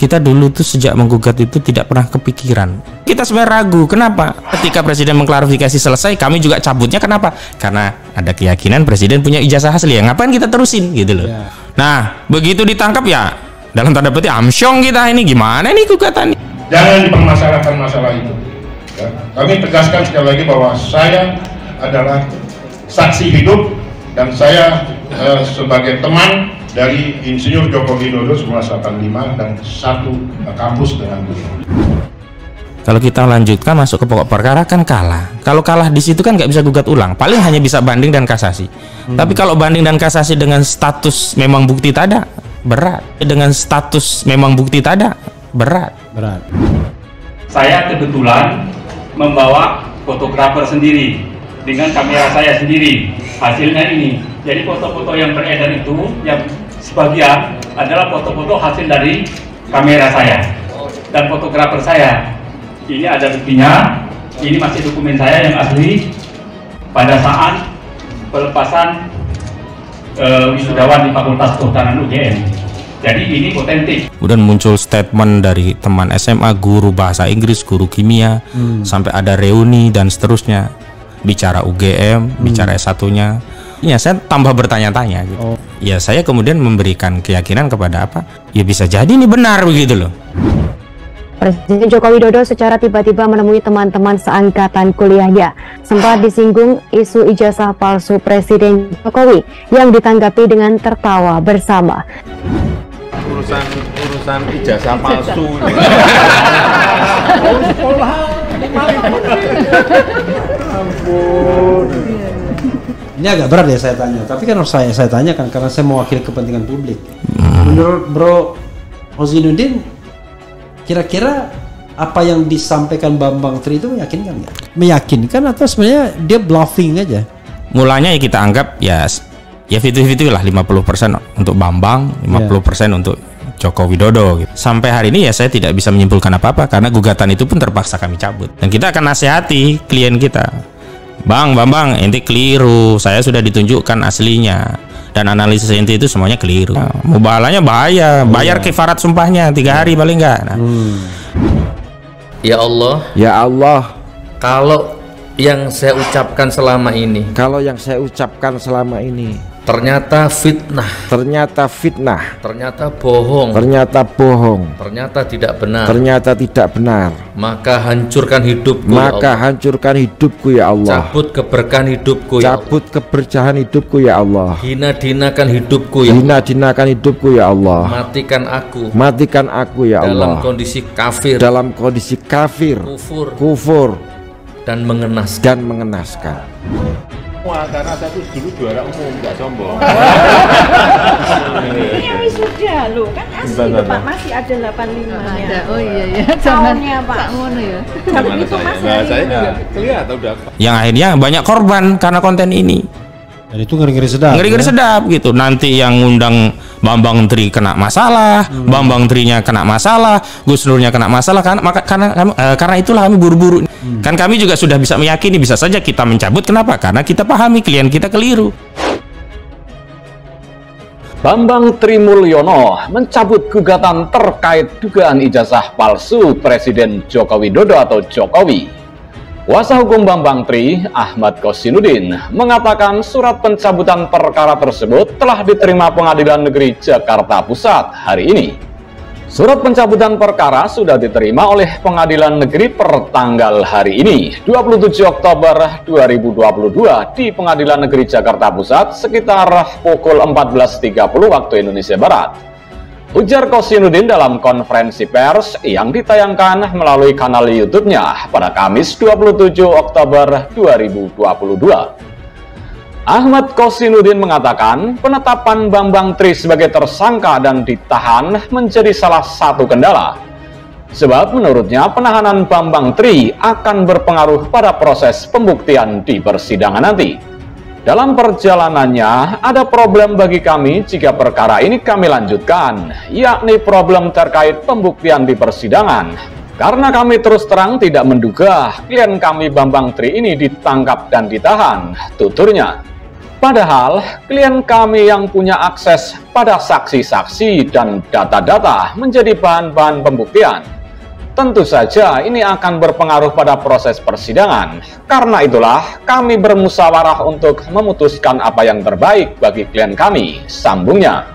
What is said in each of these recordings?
Kita dulu tuh sejak menggugat itu tidak pernah kepikiran. Kita sebenarnya ragu, kenapa? Ketika Presiden mengklarifikasi selesai, kami juga cabutnya, kenapa? Karena ada keyakinan Presiden punya ijazah asli, ya ngapain kita terusin gitu loh. Ya. Nah, begitu ditangkap ya, dalam tanda petik amsyong kita ini, gimana nih gugatan? Jangan dipermasalahkan masalah itu. Ya. Kami tegaskan sekali lagi bahwa saya adalah saksi hidup dan saya sebagai teman dari Insinyur Joko Widodo 1985 dan satu kampus dengan beliau. Kalau kita lanjutkan masuk ke pokok perkara kan kalah. Kalau kalah di situ kan nggak bisa gugat ulang, paling hanya bisa banding dan kasasi. Tapi kalau banding dan kasasi dengan status memang bukti tak ada, berat. Dengan status memang bukti tak ada, berat. Saya kebetulan membawa fotografer sendiri dengan kamera saya sendiri. Hasilnya ini. Jadi foto-foto yang beredar itu yang sebagian adalah foto-foto hasil dari kamera saya dan fotografer saya. Ini ada buktinya. Ini masih dokumen saya yang asli pada saat pelepasan wisudawan di Fakultas Kehutanan UGM. Jadi ini otentik. Kemudian muncul statement dari teman SMA, guru bahasa Inggris, guru kimia, sampai ada reuni dan seterusnya. Bicara UGM, bicara S1-nya. Ya, saya tambah bertanya-tanya gitu. Ya, saya kemudian memberikan keyakinan kepada apa? Ya bisa jadi ini benar begitu loh. Presiden Joko Widodo secara tiba-tiba menemui teman-teman seangkatan kuliahnya. Sempat disinggung isu ijazah palsu Presiden Jokowi yang ditanggapi dengan tertawa bersama. Urusan ijazah palsu. Ini agak berat ya saya tanya, tapi kan harus saya tanyakan karena saya mewakili kepentingan publik. Menurut Bro Ozainuddin, kira-kira apa yang disampaikan Bambang Tri itu meyakinkan nggak? Meyakinkan atau sebenarnya dia bluffing aja? Mulanya ya kita anggap ya 50-50 lah, 50% untuk Bambang, 50% untuk Joko Widodo gitu. Sampai hari ini ya saya tidak bisa menyimpulkan apa-apa karena gugatan itu pun terpaksa kami cabut. Dan kita akan nasihati klien kita. Bambang, ente keliru. Saya sudah ditunjukkan aslinya. Dan analisis ente itu semuanya keliru. Nah, mubalanya bahaya. Bayar kifarat sumpahnya 3 hari paling enggak. Nah. Ya Allah. Ya Allah. Kalau yang saya ucapkan selama ini. Ternyata fitnah. Ternyata fitnah. Ternyata bohong. Ternyata bohong. Ternyata tidak benar. Ternyata tidak benar. Maka hancurkan hidupku. Maka ya Allah. hancurkan hidupku ya Allah. Cabut keberkahan hidupku ya Allah. Cabut keberkahan hidupku ya Allah. Hina-dinakan hidupku ya Allah. Hina-dinakan hidupku ya Allah. Matikan aku. Matikan aku ya Allah. Dalam kondisi kafir. Dalam kondisi kafir. Kufur. Dan mengenaskan. Wah, karena saya itu dulu juara umum, nggak sombong. Ini yang wisuda loh, kan asli loh, Pak, masih ada 85-nya. Ada, oh iya. Tahunnya Pak. Ngono ya. Kalau itu masih ada. Saya kelihatan udah. Yang akhirnya banyak korban karena konten ini. Dan itu ngeri-ngeri sedap. Ngeri-ngeri sedap gitu. Nanti yang ngundang Bambang Tri kena masalah, Bambang Trinya kena masalah, Gus Nurnya kena masalah karena itulah kami buru-buru. Kan kami juga sudah bisa meyakini bisa saja kita mencabut. Kenapa? Karena kita pahami klien kita keliru. Bambang Trimulyono mencabut gugatan terkait dugaan ijazah palsu Presiden Joko Widodo atau Jokowi. Kuasa hukum Bambang Tri, Ahmad Kosinuddin, mengatakan surat pencabutan perkara tersebut telah diterima Pengadilan Negeri Jakarta Pusat hari ini. Surat pencabutan perkara sudah diterima oleh Pengadilan Negeri per tanggal hari ini, 27 Oktober 2022 di Pengadilan Negeri Jakarta Pusat sekitar pukul 14.30 waktu Indonesia Barat. Ujar Kosinuddin dalam konferensi pers yang ditayangkan melalui kanal YouTube-nya pada Kamis 27 Oktober 2022. Ahmad Kosinuddin mengatakan penetapan Bambang Tri sebagai tersangka dan ditahan menjadi salah satu kendala. Sebab menurutnya penahanan Bambang Tri akan berpengaruh pada proses pembuktian di persidangan nanti. Dalam perjalanannya, ada problem bagi kami jika perkara ini kami lanjutkan, yakni problem terkait pembuktian di persidangan. Karena kami terus terang tidak menduga klien kami Bambang Tri ini ditangkap dan ditahan, tuturnya. Padahal klien kami yang punya akses pada saksi-saksi dan data-data menjadi bahan-bahan pembuktian. Tentu saja ini akan berpengaruh pada proses persidangan. Karena itulah kami bermusyawarah untuk memutuskan apa yang terbaik bagi klien kami, sambungnya.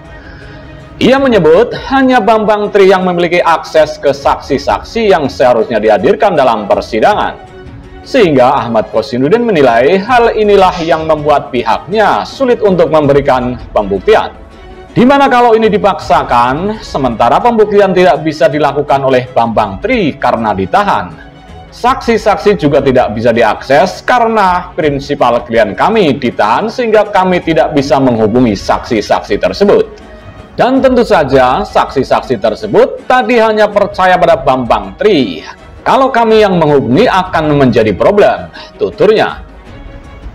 Ia menyebut hanya Bambang Tri yang memiliki akses ke saksi-saksi yang seharusnya dihadirkan dalam persidangan. Sehingga Ahmad Kosinudin menilai hal inilah yang membuat pihaknya sulit untuk memberikan pembuktian. Di mana kalau ini dipaksakan, sementara pembuktian tidak bisa dilakukan oleh Bambang Tri karena ditahan. Saksi-saksi juga tidak bisa diakses karena prinsipal klien kami ditahan sehingga kami tidak bisa menghubungi saksi-saksi tersebut. Dan tentu saja saksi-saksi tersebut tadi hanya percaya pada Bambang Tri. Kalau kami yang menghubungi akan menjadi problem, tuturnya.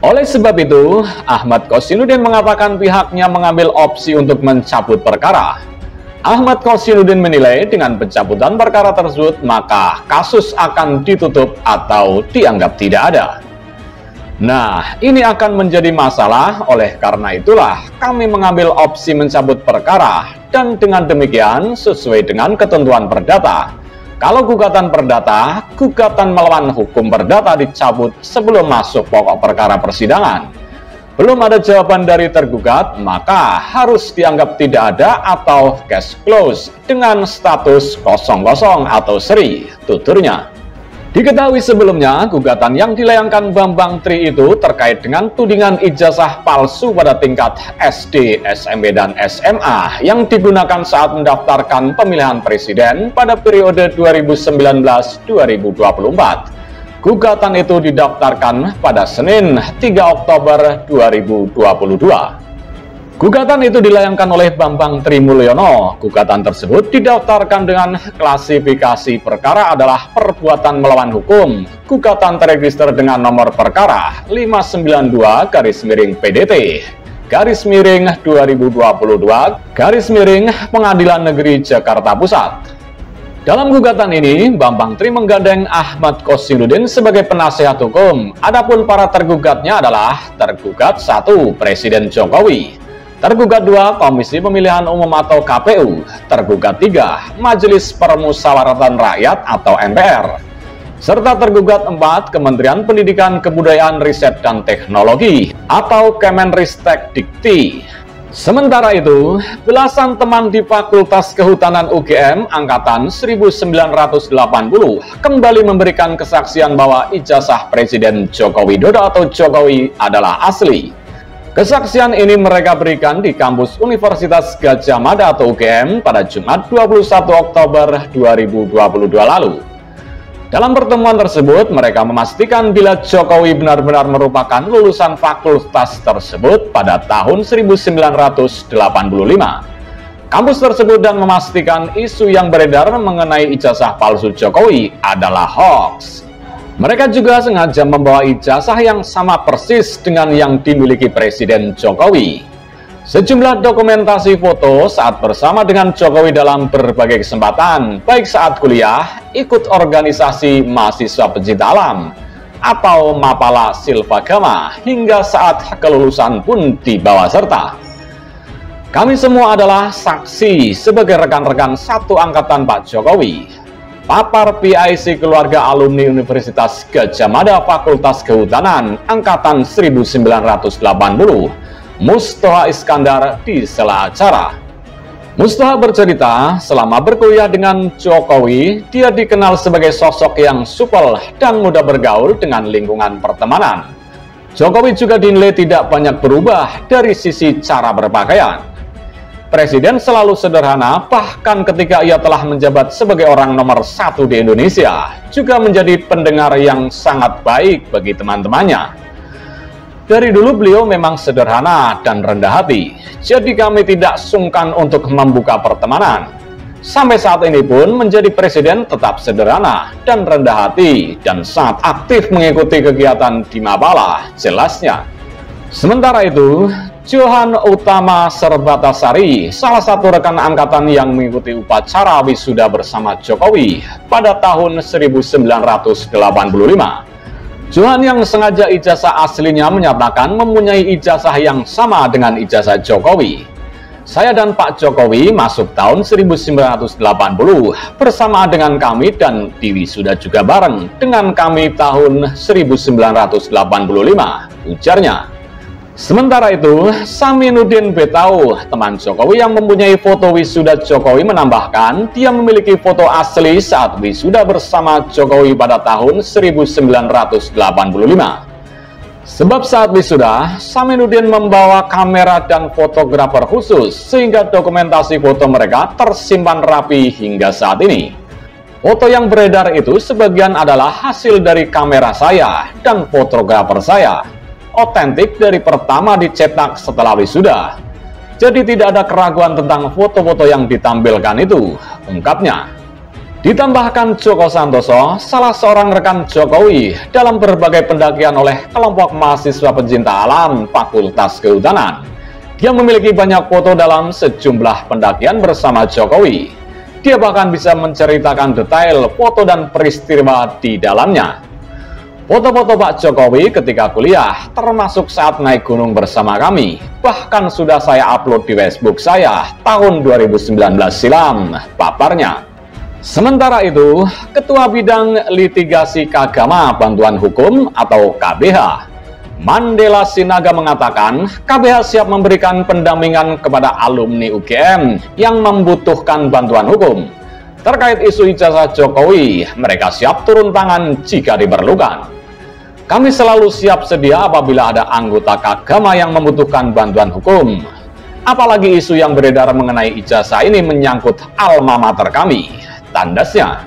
Oleh sebab itu, Ahmad Kosinudin mengatakan pihaknya mengambil opsi untuk mencabut perkara. Ahmad Kosinudin menilai dengan pencabutan perkara tersebut, maka kasus akan ditutup atau dianggap tidak ada. Nah, ini akan menjadi masalah, oleh karena itulah kami mengambil opsi mencabut perkara, dan dengan demikian sesuai dengan ketentuan perdata. Kalau gugatan perdata, gugatan melawan hukum perdata dicabut sebelum masuk pokok perkara persidangan. Belum ada jawaban dari tergugat, maka harus dianggap tidak ada atau case close dengan status kosong-kosong atau seri, tuturnya. Diketahui sebelumnya, gugatan yang dilayangkan Bambang Tri itu terkait dengan tudingan ijazah palsu pada tingkat SD, SMP, dan SMA yang digunakan saat mendaftarkan pemilihan presiden pada periode 2019-2024. Gugatan itu didaftarkan pada Senin 3 Oktober 2022. Gugatan itu dilayangkan oleh Bambang Tri Mulyono. Gugatan tersebut didaftarkan dengan klasifikasi perkara adalah perbuatan melawan hukum. Gugatan terregister dengan nomor perkara 592-2022 Pengadilan Negeri Jakarta Pusat. Dalam gugatan ini, Bambang Tri menggandeng Ahmad Kosinudin sebagai penasihat hukum. Adapun para tergugatnya adalah tergugat 1 Presiden Jokowi, tergugat 2 Komisi Pemilihan Umum atau KPU, tergugat 3 Majelis Permusyawaratan Rakyat atau MPR, serta tergugat 4 Kementerian Pendidikan Kebudayaan Riset dan Teknologi atau Kemenristek Dikti. Sementara itu, belasan teman di Fakultas Kehutanan UGM Angkatan 1980 kembali memberikan kesaksian bahwa ijazah Presiden Joko Widodo atau Jokowi adalah asli. Kesaksian ini mereka berikan di kampus Universitas Gadjah Mada atau UGM pada Jumat 21 Oktober 2022 lalu. Dalam pertemuan tersebut, mereka memastikan bila Jokowi benar-benar merupakan lulusan fakultas tersebut pada tahun 1985. Kampus tersebut dan memastikan isu yang beredar mengenai ijazah palsu Jokowi adalah hoax. Mereka juga sengaja membawa ijazah yang sama persis dengan yang dimiliki Presiden Jokowi. Sejumlah dokumentasi foto saat bersama dengan Jokowi dalam berbagai kesempatan, baik saat kuliah, ikut organisasi mahasiswa pecinta alam, atau Mapala Silvagama, hingga saat kelulusan pun dibawa serta. Kami semua adalah saksi sebagai rekan-rekan satu angkatan Pak Jokowi. Papar PIC keluarga alumni Universitas Gadjah Mada Fakultas Kehutanan Angkatan 1980, Mustoha Iskandar di sela acara. Mustoha bercerita, selama berkuliah dengan Jokowi, dia dikenal sebagai sosok yang supel dan mudah bergaul dengan lingkungan pertemanan. Jokowi juga dinilai tidak banyak berubah dari sisi cara berpakaian. Presiden selalu sederhana, bahkan ketika ia telah menjabat sebagai orang nomor 1 di Indonesia, juga menjadi pendengar yang sangat baik bagi teman-temannya. Dari dulu beliau memang sederhana dan rendah hati, jadi kami tidak sungkan untuk membuka pertemanan. Sampai saat ini pun menjadi presiden tetap sederhana dan rendah hati dan sangat aktif mengikuti kegiatan di Mapala, jelasnya. Sementara itu, Johan Utama Serbatasari, salah satu rekan angkatan yang mengikuti upacara wisuda bersama Jokowi pada tahun 1985, Johan yang sengaja ijazah aslinya menyatakan mempunyai ijazah yang sama dengan ijazah Jokowi. Saya dan Pak Jokowi masuk tahun 1980 bersamaan dengan kami dan diwisuda juga bareng dengan kami tahun 1985, ujarnya. Sementara itu, Saminuddin Betau, teman Jokowi yang mempunyai foto wisuda Jokowi, menambahkan dia memiliki foto asli saat wisuda bersama Jokowi pada tahun 1985. Sebab saat wisuda, Saminuddin membawa kamera dan fotografer khusus sehingga dokumentasi foto mereka tersimpan rapi hingga saat ini. Foto yang beredar itu sebagian adalah hasil dari kamera saya dan fotografer saya. Otentik dari pertama dicetak setelah wisuda. Jadi tidak ada keraguan tentang foto-foto yang ditampilkan itu, ungkapnya. Ditambahkan Joko Santoso, salah seorang rekan Jokowi dalam berbagai pendakian oleh kelompok mahasiswa pencinta alam Fakultas Kehutanan. Dia memiliki banyak foto dalam sejumlah pendakian bersama Jokowi. Dia bahkan bisa menceritakan detail foto dan peristiwa di dalamnya. Foto-foto Pak Jokowi ketika kuliah, termasuk saat naik gunung bersama kami, bahkan sudah saya upload di Facebook saya tahun 2019 silam, paparnya. Sementara itu, Ketua Bidang Litigasi Keagama Bantuan Hukum atau KBH, Mandela Sinaga mengatakan, KBH siap memberikan pendampingan kepada alumni UGM yang membutuhkan bantuan hukum. Terkait isu ijazah Jokowi, mereka siap turun tangan jika diperlukan. Kami selalu siap sedia apabila ada anggota Keagama yang membutuhkan bantuan hukum. Apalagi isu yang beredar mengenai ijazah ini menyangkut alma mater kami, tandasnya.